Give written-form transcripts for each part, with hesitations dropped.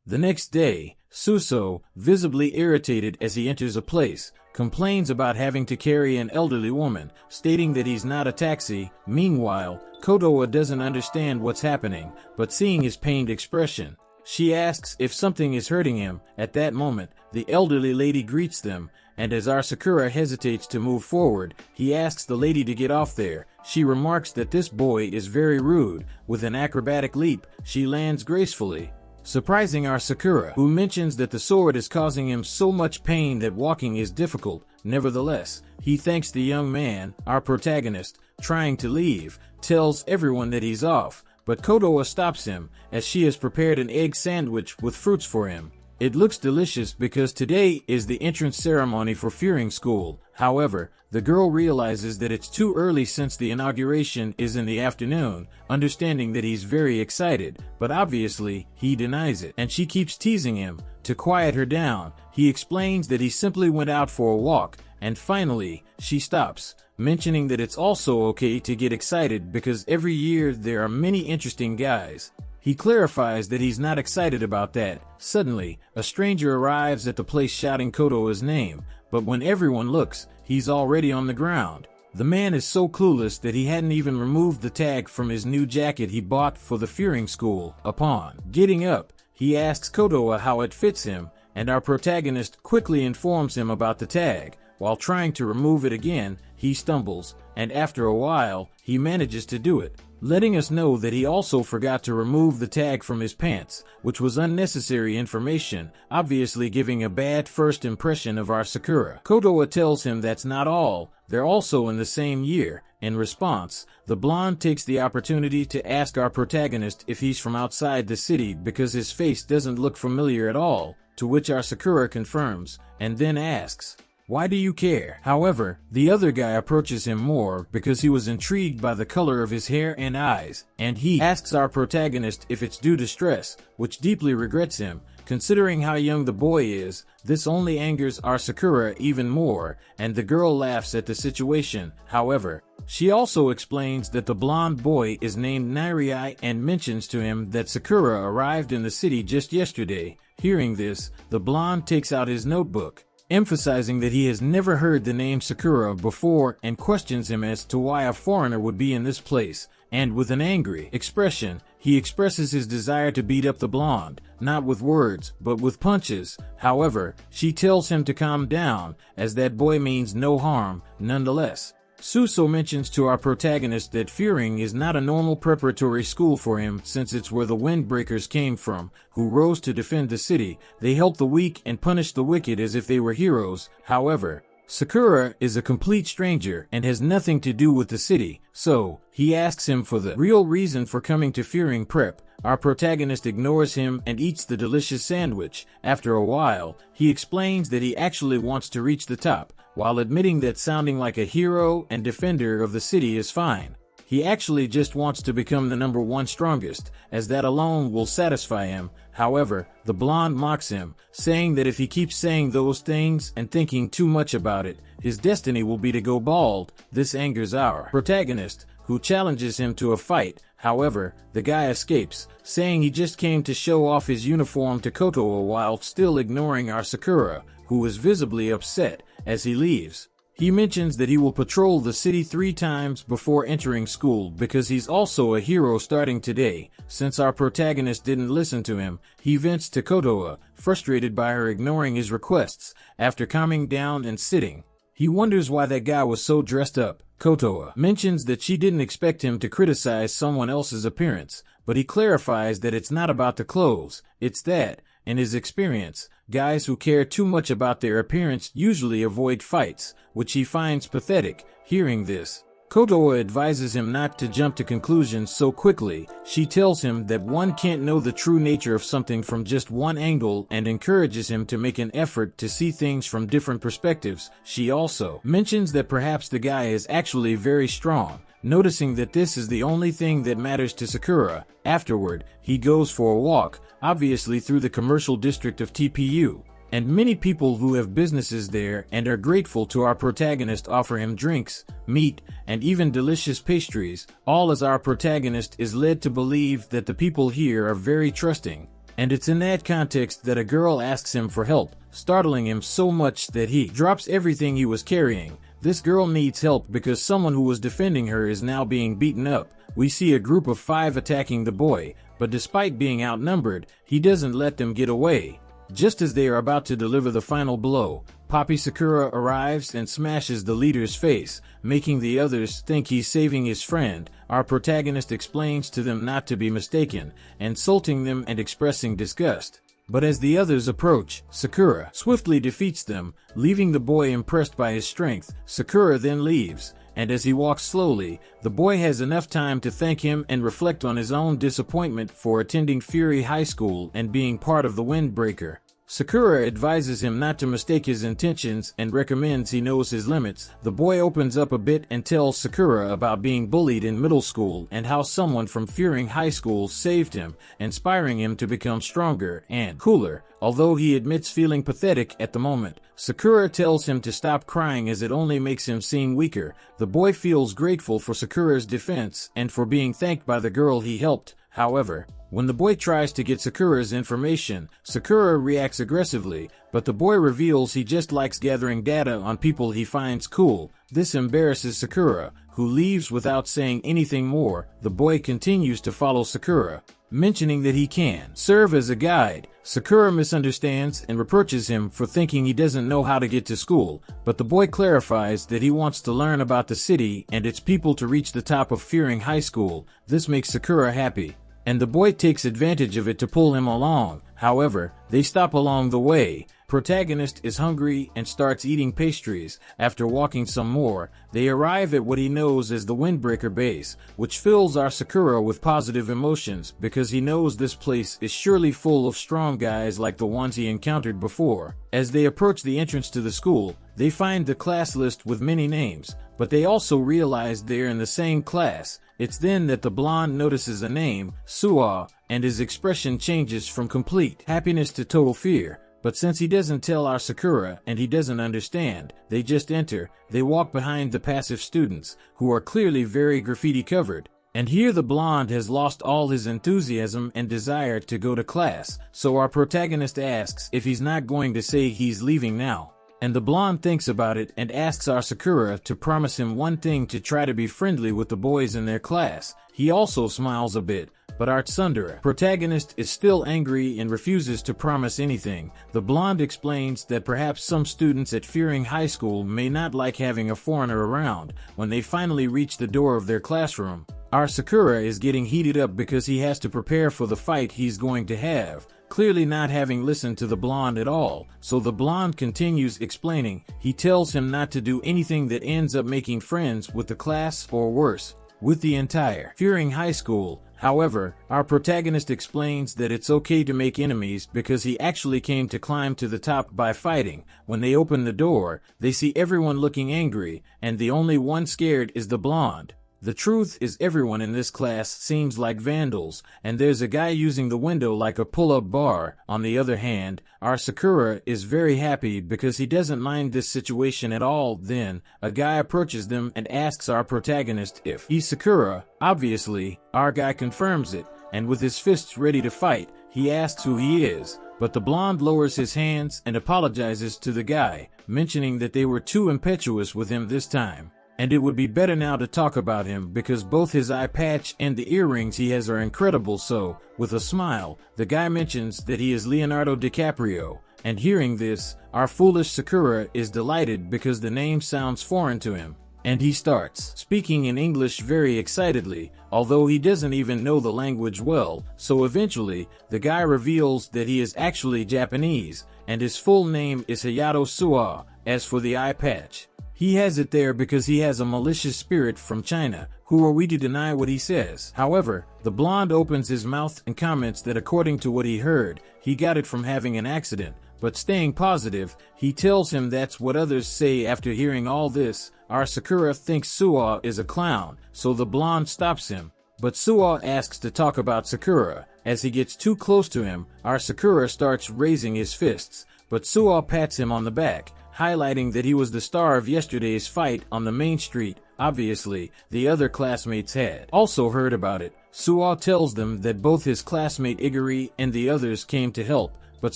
The next day, Suso, visibly irritated as he enters a place, complains about having to carry an elderly woman, stating that he's not a taxi. Meanwhile, Kotoa doesn't understand what's happening, but seeing his pained expression, she asks if something is hurting him. At that moment, the elderly lady greets them, and as our Sakura hesitates to move forward, he asks the lady to get off there. She remarks that this boy is very rude. With an acrobatic leap, she lands gracefully, surprising our Sakura, who mentions that the sword is causing him so much pain that walking is difficult. Nevertheless, he thanks the young man, our protagonist, trying to leave, tells everyone that he's off, but Kotoa stops him, as she has prepared an egg sandwich with fruits for him. It looks delicious because today is the entrance ceremony for Fearing School. However, the girl realizes that it's too early since the inauguration is in the afternoon, understanding that he's very excited, but obviously, he denies it, and she keeps teasing him. To quiet her down, he explains that he simply went out for a walk, and finally, she stops, mentioning that it's also okay to get excited because every year there are many interesting guys. He clarifies that he's not excited about that. Suddenly, a stranger arrives at the place shouting Kotoa's name, but when everyone looks, he's already on the ground. The man is so clueless that he hadn't even removed the tag from his new jacket he bought for the Fearing School. Upon getting up, he asks Kotoa how it fits him, and our protagonist quickly informs him about the tag. While trying to remove it again, he stumbles, and after a while, he manages to do it, letting us know that he also forgot to remove the tag from his pants, which was unnecessary information, obviously giving a bad first impression of our Sakura. Kotoa tells him that's not all, they're also in the same year. In response, the blonde takes the opportunity to ask our protagonist if he's from outside the city because his face doesn't look familiar at all, to which our Sakura confirms, and then asks, "Why do you care?" However, the other guy approaches him more because he was intrigued by the color of his hair and eyes, and he asks our protagonist if it's due to stress, which deeply regrets him. Considering how young the boy is, this only angers our Sakura even more, and the girl laughs at the situation. However, she also explains that the blonde boy is named Nairai and mentions to him that Sakura arrived in the city just yesterday. Hearing this, the blonde takes out his notebook, emphasizing that he has never heard the name Sakura before and questions him as to why a foreigner would be in this place, and with an angry expression, he expresses his desire to beat up the blonde, not with words, but with punches. However, she tells him to calm down, as that boy means no harm. Nonetheless, Suso mentions to our protagonist that Fearing is not a normal preparatory school for him since it's where the Windbreakers came from, who rose to defend the city. They help the weak and punish the wicked as if they were heroes. However, Sakura is a complete stranger and has nothing to do with the city, so he asks him for the real reason for coming to Fearing Prep. Our protagonist ignores him and eats the delicious sandwich. After a while, he explains that he actually wants to reach the top, while admitting that sounding like a hero and defender of the city is fine. He actually just wants to become the #1 strongest, as that alone will satisfy him. However, the blonde mocks him, saying that if he keeps saying those things and thinking too much about it, his destiny will be to go bald. This angers our protagonist, who challenges him to a fight. However, the guy escapes, saying he just came to show off his uniform to Kotoa while still ignoring our Sakura, who is visibly upset. As he leaves, he mentions that he will patrol the city 3 times before entering school because he's also a hero starting today. Since our protagonist didn't listen to him, he vents to Kotoa, frustrated by her ignoring his requests. After calming down and sitting, he wonders why that guy was so dressed up. Kotoa mentions that she didn't expect him to criticize someone else's appearance, but he clarifies that it's not about the clothes, it's that, in his experience, guys who care too much about their appearance usually avoid fights, which he finds pathetic. Hearing this, Kotoa advises him not to jump to conclusions so quickly. She tells him that one can't know the true nature of something from just one angle and encourages him to make an effort to see things from different perspectives. She also mentions that perhaps the guy is actually very strong, noticing that this is the only thing that matters to Sakura. Afterward, he goes for a walk, obviously through the commercial district of TPU, and many people who have businesses there and are grateful to our protagonist offer him drinks, meat, and even delicious pastries, all as our protagonist is led to believe that the people here are very trusting. And it's in that context that a girl asks him for help, startling him so much that he drops everything he was carrying. This girl needs help because someone who was defending her is now being beaten up. We see a group of 5 attacking the boy, but despite being outnumbered, he doesn't let them get away. Just as they are about to deliver the final blow, Poppy Sakura arrives and smashes the leader's face, making the others think he's saving his friend. Our protagonist explains to them not to be mistaken, insulting them and expressing disgust. But as the others approach, Sakura swiftly defeats them, leaving the boy impressed by his strength. Sakura then leaves, and as he walks slowly, the boy has enough time to thank him and reflect on his own disappointment for attending Fury High School and being part of the Windbreaker. Sakura advises him not to mistake his intentions and recommends he knows his limits. The boy opens up a bit and tells Sakura about being bullied in middle school and how someone from Fury High School saved him, inspiring him to become stronger and cooler. Although he admits feeling pathetic at the moment, Sakura tells him to stop crying as it only makes him seem weaker. The boy feels grateful for Sakura's defense and for being thanked by the girl he helped. However, when the boy tries to get Sakura's information, Sakura reacts aggressively, but the boy reveals he just likes gathering data on people he finds cool. This embarrasses Sakura, who leaves without saying anything more. The boy continues to follow Sakura, mentioning that he can serve as a guide. Sakura misunderstands and reproaches him for thinking he doesn't know how to get to school, but the boy clarifies that he wants to learn about the city and its people to reach the top of Fury High School. This makes Sakura happy, and the boy takes advantage of it to pull him along. However, they stop along the way. Protagonist is hungry and starts eating pastries. After walking some more, they arrive at what he knows as the Windbreaker base, which fills our Sakura with positive emotions because he knows this place is surely full of strong guys like the ones he encountered before. As they approach the entrance to the school, they find the class list with many names, but they also realize they're in the same class. It's then that the blonde notices a name, Suwa, and his expression changes from complete happiness to total fear. But since he doesn't tell our Sakura and he doesn't understand, they just enter. They walk behind the passive students, who are clearly very graffiti covered. And here the blonde has lost all his enthusiasm and desire to go to class, so our protagonist asks if he's not going to say he's leaving now. And the blonde thinks about it and asks our Sakura to promise him one thing: to try to be friendly with the boys in their class. He also smiles a bit, but our tsundere protagonist is still angry and refuses to promise anything. The blonde explains that perhaps some students at Fury High School may not like having a foreigner around. When they finally reach the door of their classroom, our Sakura is getting heated up because he has to prepare for the fight he's going to have, clearly not having listened to the blonde at all. So the blonde continues explaining. He tells him not to do anything that ends up making friends with the class, or worse, with the entire Fury High School. However, our protagonist explains that it's okay to make enemies because he actually came to climb to the top by fighting. When they open the door, they see everyone looking angry, and the only one scared is the blonde. The truth is, everyone in this class seems like vandals, and there's a guy using the window like a pull-up bar. On the other hand, our Sakura is very happy because he doesn't mind this situation at all. Then, a guy approaches them and asks our protagonist if he's Sakura. Obviously, our guy confirms it, and with his fists ready to fight, he asks who he is. But the blonde lowers his hands and apologizes to the guy, mentioning that they were too impetuous with him this time, and it would be better now to talk about him because both his eye patch and the earrings he has are incredible. So, with a smile, the guy mentions that he is Leonardo DiCaprio, and hearing this, our foolish Sakura is delighted because the name sounds foreign to him, and he starts speaking in English very excitedly, although he doesn't even know the language well. So eventually, the guy reveals that he is actually Japanese, and his full name is Hayato Suwa. As for the eye patch, he has it there because he has a malicious spirit from China. Who are we to deny what he says? However, the blonde opens his mouth and comments that according to what he heard, he got it from having an accident. But staying positive, he tells him that's what others say. After hearing all this, our Sakura thinks Suwa is a clown, so the blonde stops him. But Suwa asks to talk about Sakura. As he gets too close to him, our Sakura starts raising his fists, but Suwa pats him on the back, highlighting that he was the star of yesterday's fight on the main street. Obviously, the other classmates had also heard about it. Suo tells them that both his classmate Iguri and the others came to help, but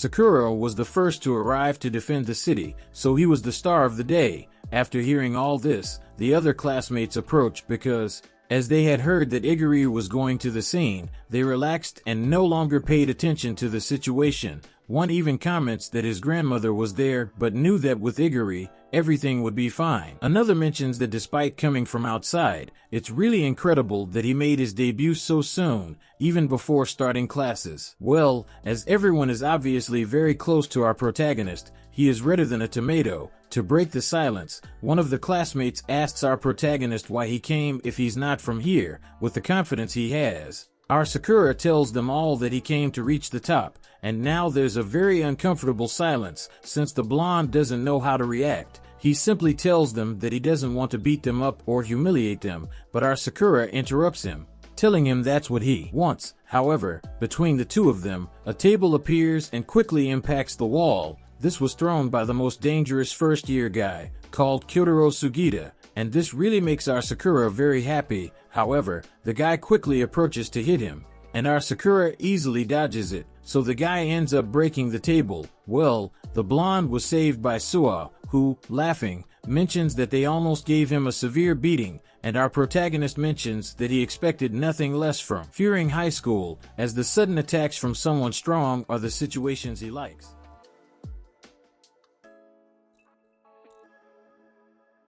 Sakura was the first to arrive to defend the city, so he was the star of the day. After hearing all this, the other classmates approached because, as they had heard that Iguri was going to the scene, they relaxed and no longer paid attention to the situation. One even comments that his grandmother was there but knew that with Iguri, everything would be fine. Another mentions that despite coming from outside, it's really incredible that he made his debut so soon, even before starting classes. Well, as everyone is obviously very close to our protagonist, he is redder than a tomato. To break the silence, one of the classmates asks our protagonist why he came if he's not from here, with the confidence he has. Our Sakura tells them all that he came to reach the top, and now there's a very uncomfortable silence, since the blonde doesn't know how to react. He simply tells them that he doesn't want to beat them up or humiliate them, but our Sakura interrupts him, telling him that's what he wants. However, between the two of them, a table appears and quickly impacts the wall. This was thrown by the most dangerous first-year guy, called Kyotaro Sugita, and this really makes our Sakura very happy. However, the guy quickly approaches to hit him, and our Sakura easily dodges it, so the guy ends up breaking the table. Well, the blonde was saved by Suo, who, laughing, mentions that they almost gave him a severe beating, and our protagonist mentions that he expected nothing less from Fearing High School, as the sudden attacks from someone strong are the situations he likes.